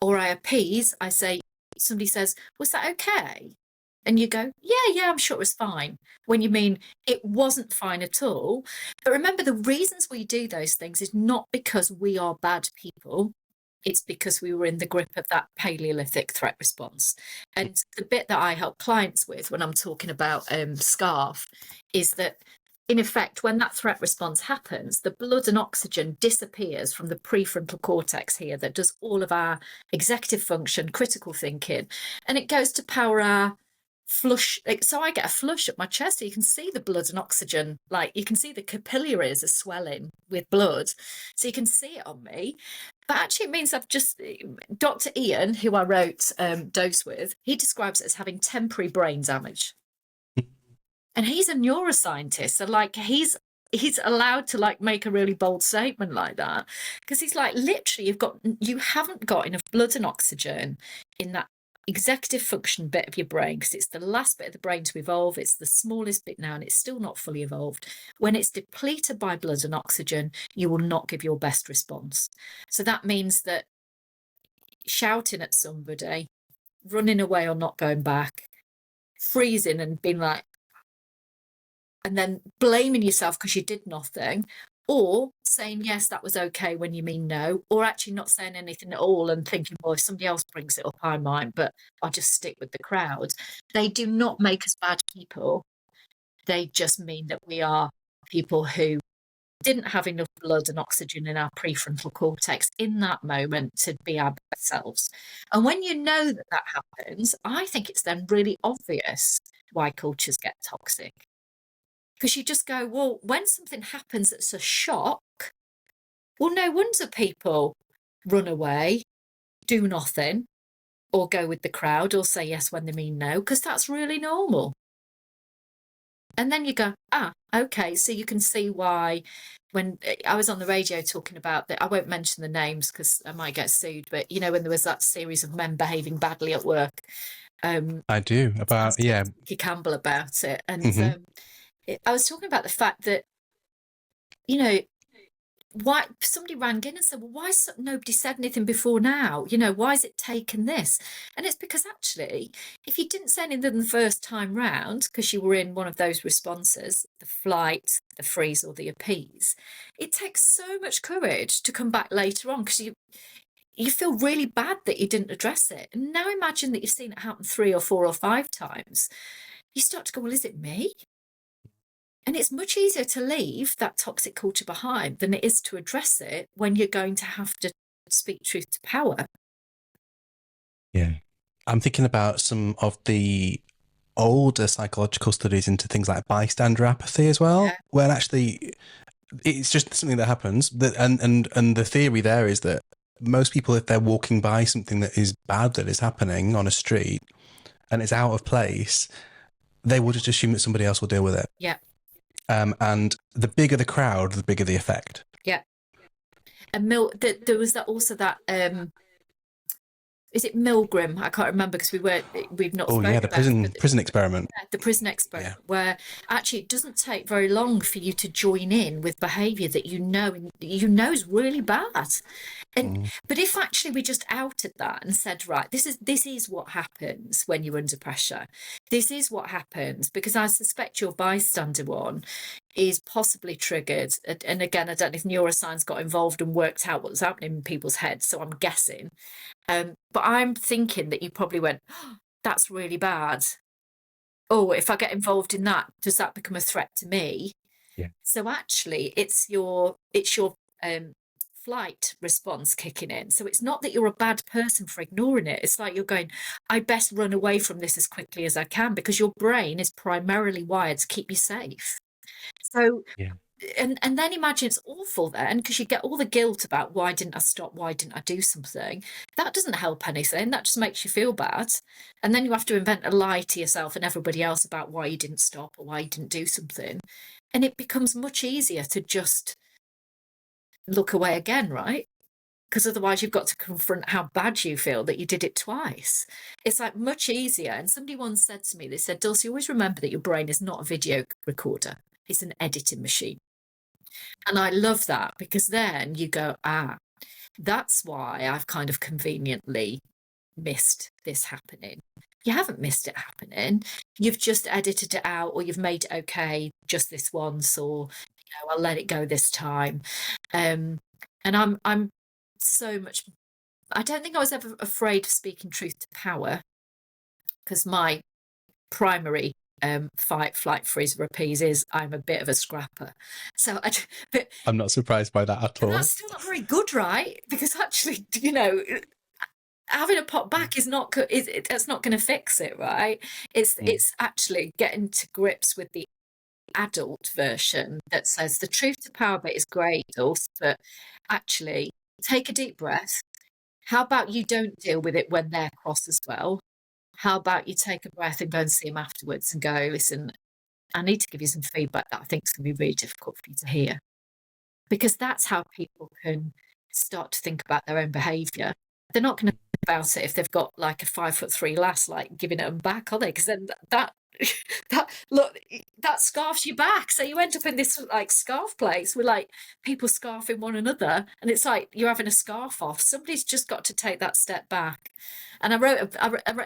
Or I appease. I say, somebody says, was that okay? And you go, yeah, I'm sure it was fine. When you mean it wasn't fine at all. But remember, the reasons we do those things is not because we are bad people. It's because we were in the grip of that Paleolithic threat response. And the bit that I help clients with when I'm talking about SCARF is that, in effect, when that threat response happens, the blood and oxygen disappears from the prefrontal cortex here that does all of our executive function, critical thinking, and it goes to power our flush. So I get a flush up my chest, so you can see the blood and oxygen, like you can see the capillaries are swelling with blood, so you can see it on me. But actually it means I've just, Dr. Ian, who I wrote Dose with, he describes it as having temporary brain damage. And he's a neuroscientist, so like he's allowed to like make a really bold statement like that, because he's like, literally, you haven't got enough blood and oxygen in that executive function bit of your brain, because it's the last bit of the brain to evolve. It's the smallest bit now, and it's still not fully evolved. When it's depleted by blood and oxygen, you will not give your best response. So that means that shouting at somebody, running away or not going back, freezing and being like, and then blaming yourself because you did nothing, or saying yes, that was okay when you mean no, or actually not saying anything at all and thinking, well, if somebody else brings it up, I might, but I'll just stick with the crowd. They do not make us bad people. They just mean that we are people who didn't have enough blood and oxygen in our prefrontal cortex in that moment to be our best selves. And when you know that that happens, I think it's then really obvious why cultures get toxic. Because you just go, well, when something happens that's a shock, well, no wonder people run away, do nothing, or go with the crowd, or say yes when they mean no, because that's really normal. And then you go, okay, so you can see why. When I was on the radio talking about that, I won't mention the names because I might get sued, but you know, when there was that series of men behaving badly at work. I do, about, yeah. Nicky Campbell about it. And I was talking about the fact that, you know, why somebody rang in and said, well, why nobody said anything before now? You know, why is it taken this? And it's because actually, if you didn't say anything the first time round, because you were in one of those responses, the flight, the freeze, or the appease, it takes so much courage to come back later on, because you feel really bad that you didn't address it. And now imagine that you've seen it happen 3 or 4 or 5 times. You start to go, well, is it me? And it's much easier to leave that toxic culture behind than it is to address it when you're going to have to speak truth to power. Yeah. I'm thinking about some of the older psychological studies into things like bystander apathy as well, where actually it's just something that happens. And the theory there is that most people, if they're walking by something that is bad that is happening on a street and it's out of place, they will just assume that somebody else will deal with it. Yeah. And the bigger the crowd, the bigger the effect. Yeah. And there was that is it Milgram? I can't remember because we've not. Oh yeah, the prison experiment. The prison experiment, where actually it doesn't take very long for you to join in with behaviour that you know is really bad. And but if actually we just outed that and said, right, this is what happens when you're under pressure. This is what happens, because I suspect your bystander one is possibly triggered. And again, I don't know if neuroscience got involved and worked out what was happening in people's heads, so I'm guessing. But I'm thinking that you probably went, oh, that's really bad. Oh, if I get involved in that, does that become a threat to me? Yeah. So actually, it's your flight response kicking in. So it's not that you're a bad person for ignoring it. It's like you're going, I best run away from this as quickly as I can, because your brain is primarily wired to keep you safe. So and then imagine it's awful then, because you get all the guilt about why didn't I stop, why didn't I do something. That doesn't help anything. That just makes you feel bad. And then you have to invent a lie to yourself and everybody else about why you didn't stop or why you didn't do something. And it becomes much easier to just look away again, right? Because otherwise you've got to confront how bad you feel that you did it twice. It's like much easier. And somebody once said to me, they said, Dulcie, always remember that your brain is not a video recorder. It's an editing machine. And I love that, because then you go, that's why I've kind of conveniently missed this happening. You haven't missed it happening. You've just edited it out, or you've made it okay just this once, or I'll let it go this time. And I'm so much. I don't think I was ever afraid of speaking truth to power, because my primary fight, flight, freeze, or appease is I'm a bit of a scrapper. So I'm not surprised by that at all. That's still not very good, right? Because actually, having a pop back is not that's not going to fix it, right? It's actually getting to grips with the adult version that says the truth to power bit is great, but actually take a deep breath. How about you don't deal with it when they're cross as well? How about you take a breath and go and see them afterwards and go, listen, I need to give you some feedback that I think is going to be really difficult for you to hear. Because that's how people can start to think about their own behaviour. They're not going to think about it if they've got like a 5'3" lass, like giving it them back, are they? Because then that scarfs you back. So you end up in this like scarf place with like people scarfing one another, and it's like you're having a scarf off. Somebody's just got to take that step back. And I wrote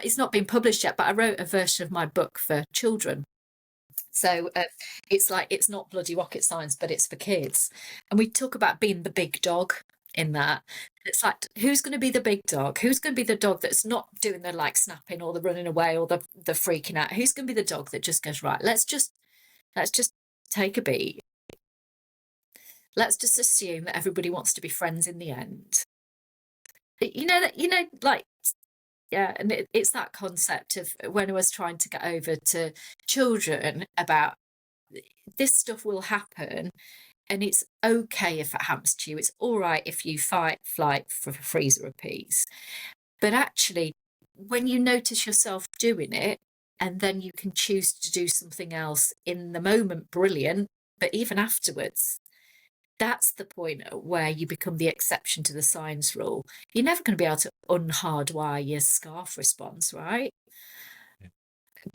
it's not been published yet, but I wrote a version of my book for children. So it's like, it's not bloody rocket science, but it's for kids. And we talk about being the big dog in that. It's like, who's going to be the big dog? Who's going to be the dog that's not doing the like snapping or the running away or the freaking out? Who's going to be the dog that just goes, right, let's just take a beat. Let's just assume that everybody wants to be friends in the end. Like, yeah, and it's that concept of when I was trying to get over to children about this stuff will happen, and it's okay if it happens to you. It's all right if you fight, flight, freeze, or appease. But actually, when you notice yourself doing it, and then you can choose to do something else in the moment, brilliant. But even afterwards, that's the point where you become the exception to the science rule. You're never going to be able to unhardwire your scarf response, right? Yeah.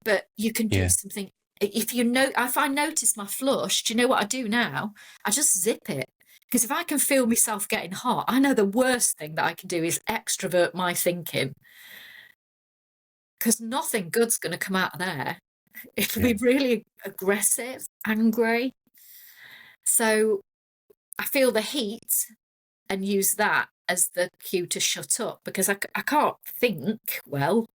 But you can do something. If I notice my flush, do you know what I do now? I just zip it. Because if I can feel myself getting hot, I know the worst thing that I can do is extrovert my thinking. Because nothing good's going to come out of there. It'll be really aggressive, angry. So I feel the heat and use that as the cue to shut up, because I can't think well,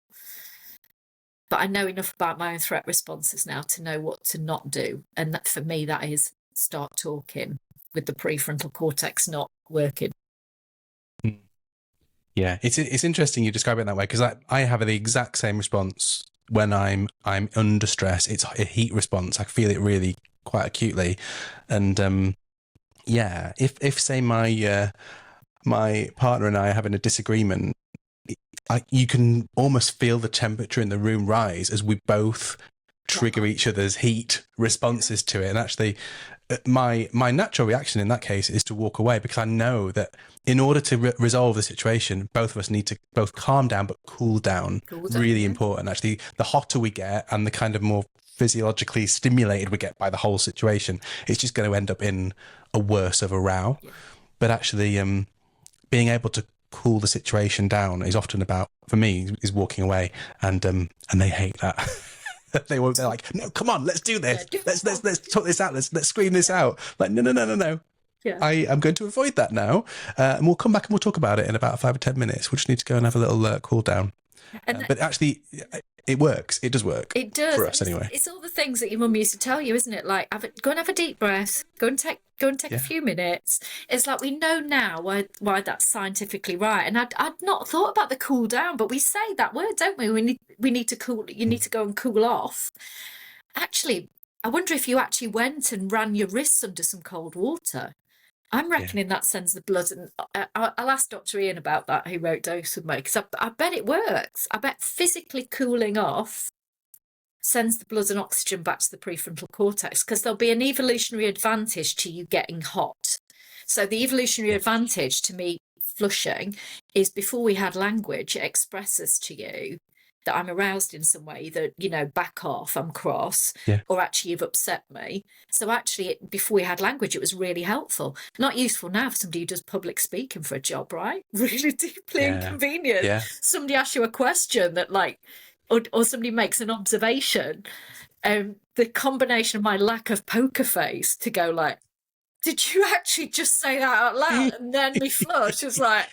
but I know enough about my own threat responses now to know what to not do. And that, for me, that is start talking with the prefrontal cortex not working. Yeah, it's interesting you describe it that way, because I have the exact same response when I'm under stress. It's a heat response. I feel it really quite acutely, and yeah, if say my partner and I are having a disagreement, you can almost feel the temperature in the room rise as we both trigger each other's heat responses to it. And actually, my natural reaction in that case is to walk away, because I know that in order to resolve the situation, both of us need to both calm down but cool down. Really important. Actually, the hotter we get and the kind of more physiologically stimulated we get by the whole situation, it's just going to end up in a worse of a row. But actually, being able to cool the situation down is often about, for me, is walking away, and they hate that. They're like, no, come on, let's do this. Let's talk this out. Let's scream this out. Like, no. Yeah. I am going to avoid that now, and we'll come back and we'll talk about it in about 5 or 10 minutes. We just need to go and have a little cool down. But actually, it works. It does work. It does for us anyway. It's all the things that your mum used to tell you, isn't it? Like, go and have a deep breath. Go and take a few minutes. It's like, we know now why that's scientifically right. And I'd not thought about the cool down, but we say that word, don't we? We need to cool. You need to go and cool off. Actually, I wonder if you actually went and ran your wrists under some cold water. I'm reckoning that sends the blood, and I'll ask Dr. Ian about that, who wrote Dose with me, because I bet it works. I bet physically cooling off sends the blood and oxygen back to the prefrontal cortex, because there'll be an evolutionary advantage to you getting hot. So the evolutionary advantage to me flushing is, before we had language, it expresses to you that I'm aroused in some way, that, back off, I'm cross, or actually you've upset me. So actually, before we had language, it was really helpful. Not useful now for somebody who does public speaking for a job, right? Really deeply inconvenient. Yeah. Somebody asks you a question that or somebody makes an observation. The combination of my lack of poker face to go like, did you actually just say that out loud? And then me flush. It's like,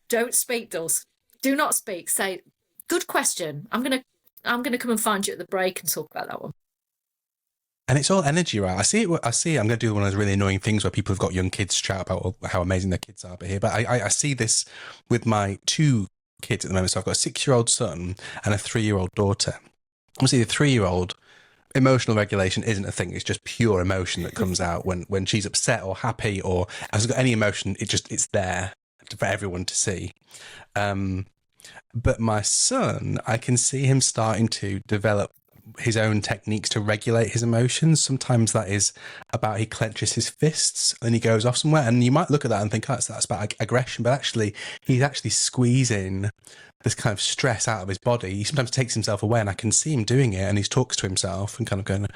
don't speak, Dulce. Do not speak. Say, good question. I'm gonna come and find you at the break and talk about that one. And it's all energy, right? I see. I'm going to do one of those really annoying things where people have got young kids shout about how amazing their kids are. But I see this with my 2 kids at the moment. So I've got a 6-year-old son and a 3-year-old daughter. Obviously, the 3-year-old, emotional regulation isn't a thing. It's just pure emotion that comes out when she's upset or happy, or has got any emotion. It's there for everyone to see. But my son, I can see him starting to develop his own techniques to regulate his emotions. Sometimes that is about he clenches his fists and he goes off somewhere, and you might look at that and think, oh, that's about aggression, but actually he's actually squeezing this kind of stress out of his body. He sometimes takes himself away, and I can see him doing it, and he talks to himself and kind of going,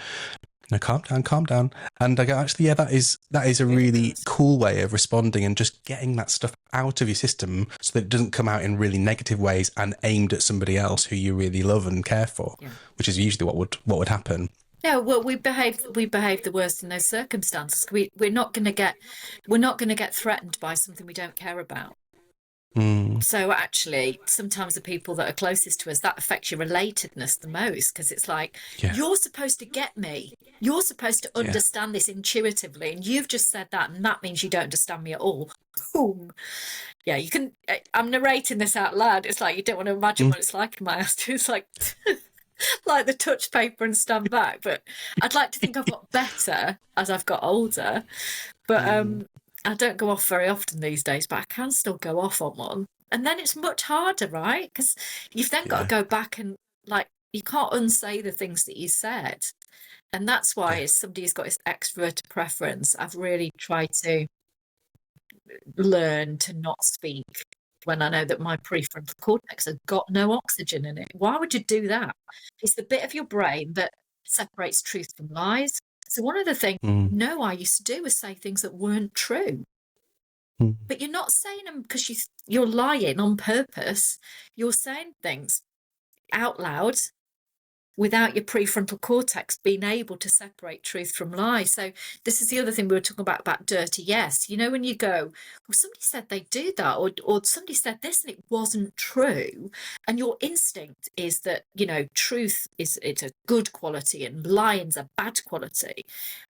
no, calm down. And I go, actually, yeah, that is a really cool way of responding and just getting that stuff out of your system so that it doesn't come out in really negative ways and aimed at somebody else who you really love and care for, which is usually what would happen. No, well, we behave the worst in those circumstances. We're not going to get threatened by something we don't care about. So actually, sometimes the people that are closest to us, that affects your relatedness the most, because it's like, you're supposed to get me. You're supposed to understand this intuitively, and you've just said that, and that means you don't understand me at all. Boom. Yeah, you can. I'm narrating this out loud. It's like you don't want to imagine what it's like in my house. It's like like the touch paper and stand back. But I'd like to think I've got better as I've got older. But I don't go off very often these days, but I can still go off on one. And then it's much harder, right? Because you've then got to go back and, like, you can't unsay the things that you said. And that's why, as somebody who's got his extrovert preference, I've really tried to learn to not speak when I know that my prefrontal cortex has got no oxygen in it. Why would you do that? It's the bit of your brain that separates truth from lies. So one of the things I used to do was say things that weren't true. But you're not saying them because you're lying on purpose. You're saying things out loud without your prefrontal cortex being able to separate truth from lie. So this is the other thing we were talking about dirty yes. You know, when you go, well, somebody said they do that, or somebody said this and it wasn't true, and your instinct is that, you know, truth it's a good quality and lying's a bad quality.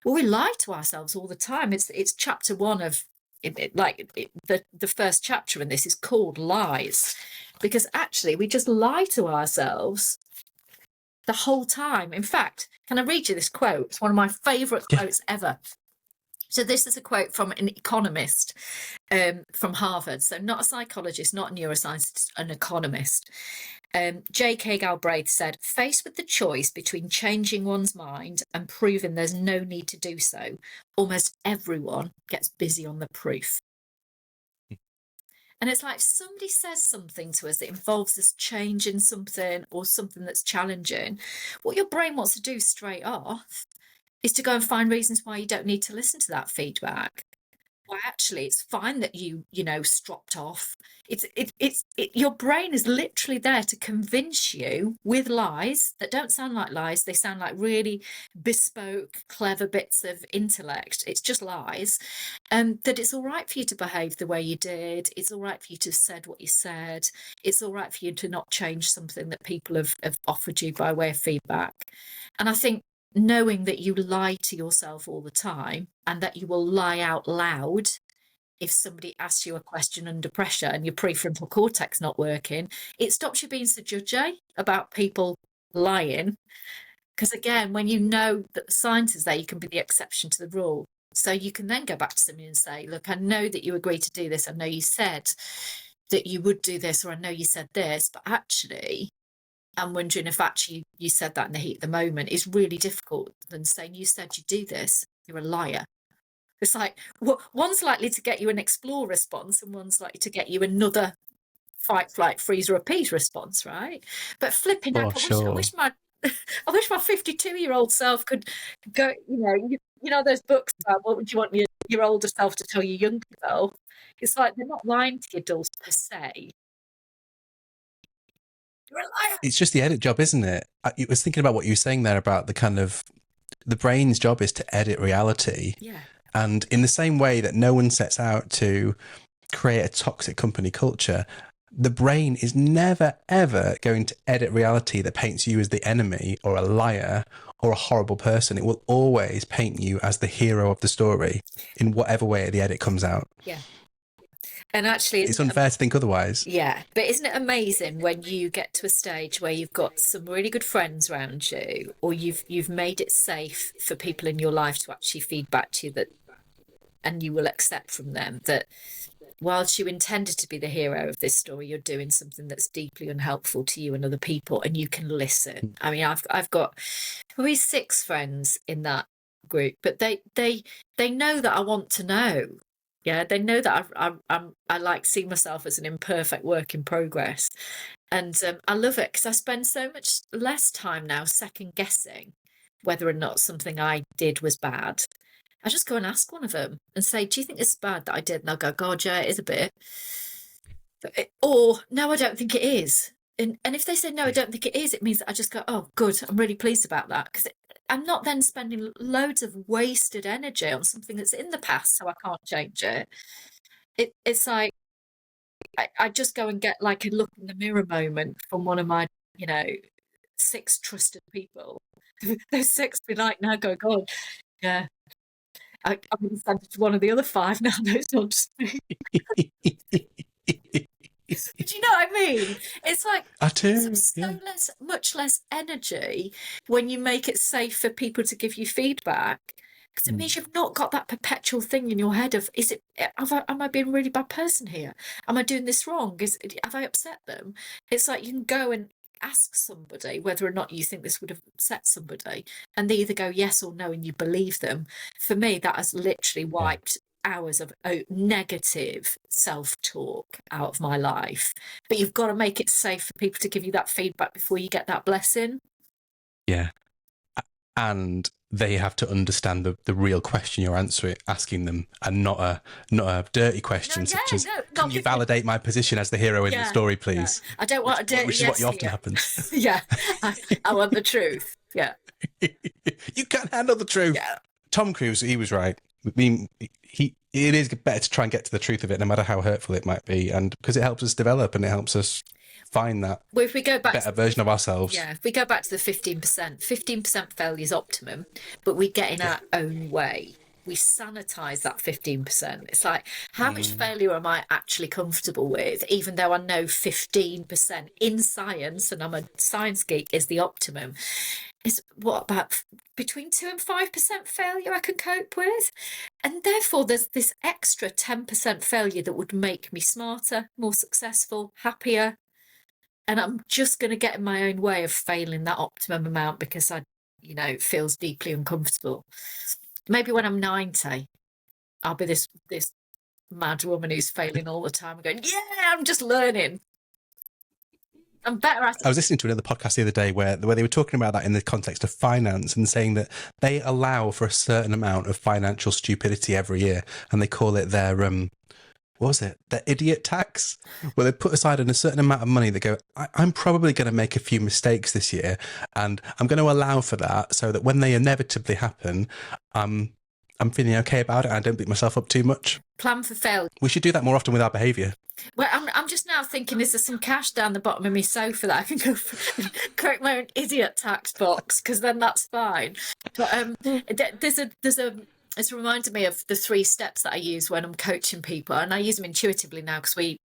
Well, we lie to ourselves all the time. It's chapter 1 of the first chapter in this is called Lies, because actually we just lie to ourselves the whole time. In fact, can I read you this quote? It's one of my favourite quotes ever. So this is a quote from an economist from Harvard. So not a psychologist, not a neuroscientist, an economist. J.K. Galbraith said, faced with the choice between changing one's mind and proving there's no need to do so, almost everyone gets busy on the proof. And it's like somebody says something to us that involves us changing something or something that's challenging. What your brain wants to do straight off is to go and find reasons why you don't need to listen to that feedback. Well, actually, it's fine that you stropped off. Your brain is literally there to convince you with lies that don't sound like lies. They sound like really bespoke, clever bits of intellect. It's just lies. That it's all right for you to behave the way you did. It's all right for you to have said what you said. It's all right for you to not change something that people have offered you by way of feedback. And I think knowing that you lie to yourself all the time and that you will lie out loud if somebody asks you a question under pressure and your prefrontal cortex not working, it stops you being so judgy about people lying. Because again, when you know that the science is there, you can be the exception to the rule. So you can then go back to somebody and say, look, I know that you agreed to do this. I know you said that you would do this, or I know you said this, but actually I'm wondering if actually you said that in the heat of the moment is really difficult than saying you said you do this. You're a liar. It's like, well, one's likely to get you an explore response and one's likely to get you another fight, flight, freeze, or appease response, right? But flipping out, I wish my 52-year-old self could go, you know those books about what would you want your older self to tell your younger self? It's like they're not lying to you, Dulce, per se. It's just the edit job, isn't it? I was thinking about what you were saying there about the kind of the brain's job is to edit reality. Yeah. And in the same way that no one sets out to create a toxic company culture, the brain is never, ever going to edit reality that paints you as the enemy or a liar or a horrible person. It will always paint you as the hero of the story in whatever way the edit comes out. Yeah. And actually, it's unfair to think otherwise. Yeah. But isn't it amazing when you get to a stage where you've got some really good friends around you, or you've made it safe for people in your life to actually feed back to you that, and you will accept from them that whilst you intended to be the hero of this story, you're doing something that's deeply unhelpful to you and other people, and you can listen. I mean, I've got probably 6 friends in that group, but they know that I want to know. Yeah, they know that I like see myself as an imperfect work in progress, and I love it because I spend so much less time now second guessing whether or not something I did was bad. I just go and ask one of them and say, "Do you think this is bad that I did?" And they'll go, "God, yeah, it is a bit." Or, "No, I don't think it is." And if they say, "No, I don't think it is," it means that I just go, "Oh, good, I'm really pleased about that." Because I'm not then spending loads of wasted energy on something that's in the past, so I can't change it. It's like I just go and get like a look in the mirror moment from one of my, 6 trusted people. Those 6 be like now go, "God, yeah, I'm going to send it to one of the other 5 now." No, it's not just me. But you know what I mean? It's like I do. much less energy when you make it safe for people to give you feedback, because it means you've not got that perpetual thing in your head of, am I being a really bad person here? Am I doing this wrong? Have I upset them? It's like you can go and ask somebody whether or not you think this would have upset somebody, and they either go yes or no, and you believe them. For me, that has literally wiped hours of negative self-talk out of my life. But you've got to make it safe for people to give you that feedback before you get that blessing. Yeah. And they have to understand the real question you're asking them, and not a dirty question such as, "Can you validate my position as the hero in the story, please?" Yeah. I don't want a dirty which is what often happens. Yeah, I want the truth. Yeah. You can't handle the truth. Yeah. Tom Cruise, he was right. I mean, it is better to try and get to the truth of it, no matter how hurtful it might be, and because it helps us develop and it helps us find that if we go back better version of ourselves. Yeah, if we go back to the 15% failure is optimum, but we get in our own way. We sanitize that 15%. It's like, how much failure am I actually comfortable with, even though I know 15% in science, and I'm a science geek, is the optimum. Is what about between 2 and 5% failure I can cope with? And therefore there's this extra 10% failure that would make me smarter, more successful, happier. And I'm just going to get in my own way of failing that optimum amount because it feels deeply uncomfortable. Maybe when I'm 90, I'll be this mad woman who's failing all the time and going, "Yeah, I'm just learning. I'm better at it." I was listening to another podcast the other day where they were talking about that in the context of finance, and saying that they allow for a certain amount of financial stupidity every year, and they call it their what was it? The idiot tax, where they put aside a certain amount of money that go, I'm probably going to make a few mistakes this year, and I'm going to allow for that so that when they inevitably happen, I'm feeling okay about it. I don't beat myself up too much. Plan for failure. We should do that more often with our behaviour. Well, I'm just now thinking, is there some cash down the bottom of my sofa that I can go create my own idiot tax box? Because then that's fine. But it's reminded me of the 3 steps that I use when I'm coaching people, and I use them intuitively now because we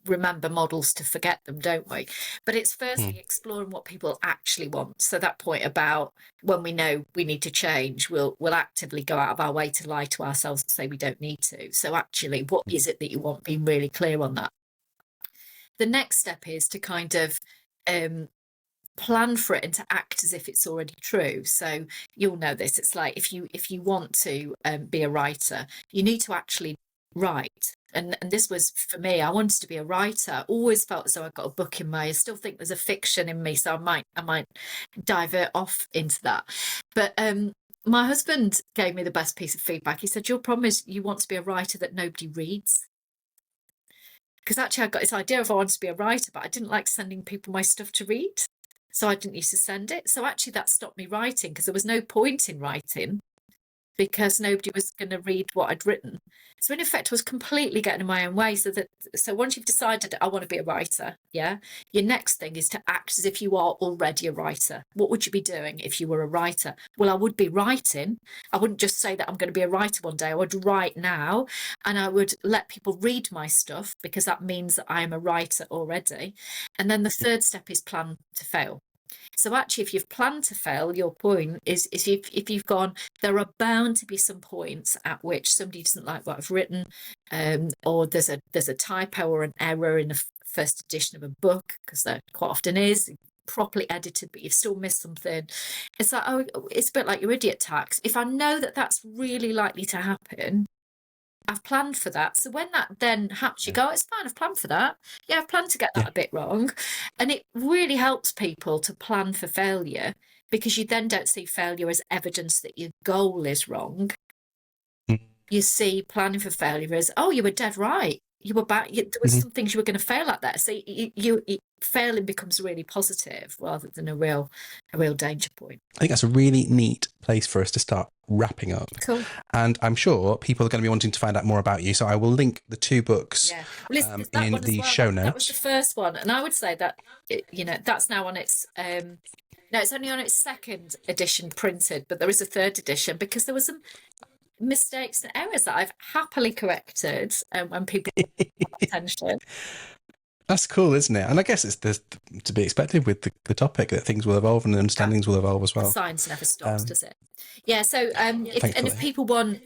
remember models to forget them, don't we? But it's firstly exploring what people actually want. So that point about when we know we need to change, we'll actively go out of our way to lie to ourselves and say we don't need to. So actually, what is it that you want? Being really clear on that. The next step is to kind of plan for it and to act as if it's already true. So you'll know this. It's like if you want to be a writer, you need to actually write. And this was for me. I wanted to be a writer. Always felt as though I got a book in me. I still think there's a fiction in me, so I might divert off into that. But my husband gave me the best piece of feedback. He said, "Your problem is you want to be a writer that nobody reads." Because actually I got this idea of I wanted to be a writer, but I didn't like sending people my stuff to read. So I didn't used to send it. So actually that stopped me writing, because there was no point in writing because nobody was going to read what I'd written. So in effect, I was completely getting in my own way. So once you've decided I want to be a writer, your next thing is to act as if you are already a writer. What would you be doing if you were a writer? Well, I would be writing. I wouldn't just say that I'm going to be a writer one day. I would write now, and I would let people read my stuff, because that means that I am a writer already. And then the third step is plan to fail. So actually, if you've planned to fail, your point is if you've gone, there are bound to be some points at which somebody doesn't like what I've written, or there's a typo or an error in the first edition of a book, because there quite often is, properly edited, but you've still missed something. It's like, oh, it's a bit like your idiot tax. If I know that that's really likely to happen, I've planned for that. So when that then happens, you go, it's fine, I've planned for that. Yeah, I've planned to get that a bit wrong. And it really helps people to plan for failure, because you then don't see failure as evidence that your goal is wrong. You see planning for failure as, oh, you were dead right. You were back. There was some things you were going to fail at there. So you failing becomes really positive rather than a real danger point. I think that's a really neat place for us to start wrapping up. Cool. And I'm sure people are going to be wanting to find out more about you. So I will link the 2 books in the show notes. That was the first one. And I would say that, that's now on its... no, it's only on its 2nd edition printed, but there is a 3rd edition, because there was some mistakes and errors that I've happily corrected when people pay attention. That's cool, isn't it? And I guess it's to be expected with the topic, that things will evolve and understandings will evolve as well. Science never stops, does it? Yeah. So if people want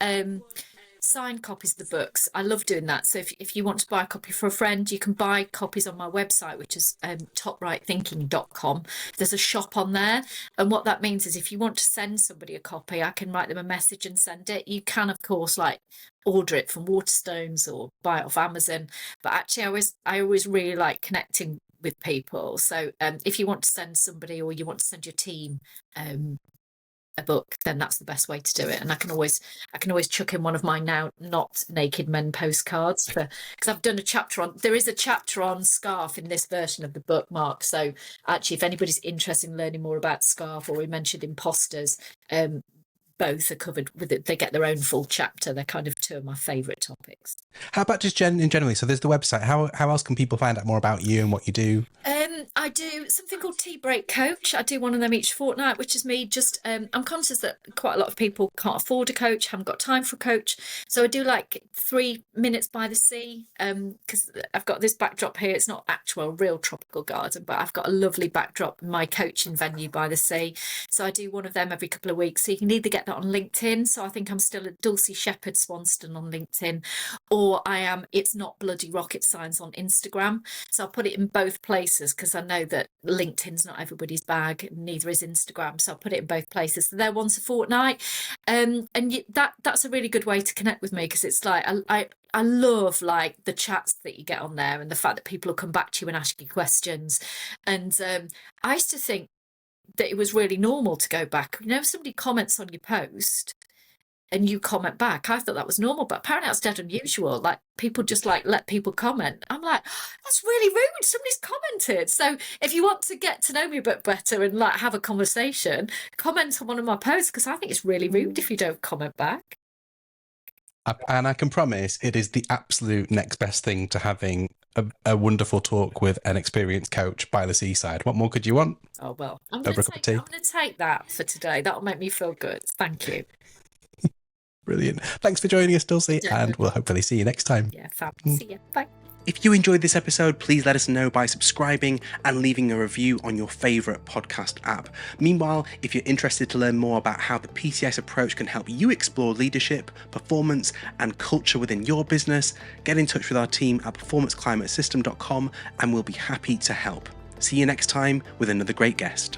signed copies of the books, I love doing that. So if you want to buy a copy for a friend, you can buy copies on my website, which is toprighthinking.com. There's a shop on there, and what that means is if you want to send somebody a copy, I can write them a message and send it. You can, of course, order it from Waterstones or buy it off Amazon, but actually I always really like connecting with people. So if you want to send somebody, or you want to send your team a book, then that's the best way to do it. And I can always chuck in one of my now not naked men postcards, because I've done there is a chapter on scarf in this version of the book, Mark. So actually, if anybody's interested in learning more about scarf, or we mentioned imposters, both are covered with it. They get their own full chapter. They're kind of 2 of my favourite topics. How about just generally? So there's the website. How else can people find out more about you and what you do? I do something called Tea Break Coach. I do one of them each fortnight, which is me just, I'm conscious that quite a lot of people can't afford a coach, haven't got time for a coach. So I do 3 minutes by the sea, because I've got this backdrop here. It's not actual real tropical garden, but I've got a lovely backdrop in my coaching venue by the sea. So I do one of them every couple of weeks. So you can either get that on LinkedIn. So I think I'm still at Dulcie Swanston on LinkedIn, or I am It's Not Bloody Rocket Science on Instagram. So I'll put it in both places, because I know that LinkedIn's not everybody's bag, neither is Instagram. So I'll put it in both places. So they're once a fortnight. And that's a really good way to connect with me, because it's I love the chats that you get on there, and the fact that people will come back to you and ask you questions. And I used to think that it was really normal to go back. If somebody comments on your post and you comment back, I thought that was normal, but apparently that's dead unusual. People just let people comment. I'm like, that's really rude. Somebody's commented. So if you want to get to know me a bit better and have a conversation, comment on one of my posts, because I think it's really rude if you don't comment back. And I can promise it is the absolute next best thing to having a wonderful talk with an experienced coach by the seaside. What more could you want? Oh, well, I'm going to take that for today. That'll make me feel good. Thank you. Brilliant. Thanks for joining us, Dulcie, and we'll hopefully see you next time. Yeah, fab. See you. Bye. If you enjoyed this episode, please let us know by subscribing and leaving a review on your favourite podcast app. Meanwhile, if you're interested to learn more about how the PCS approach can help you explore leadership, performance and culture within your business, get in touch with our team at performanceclimatesystem.com and we'll be happy to help. See you next time with another great guest.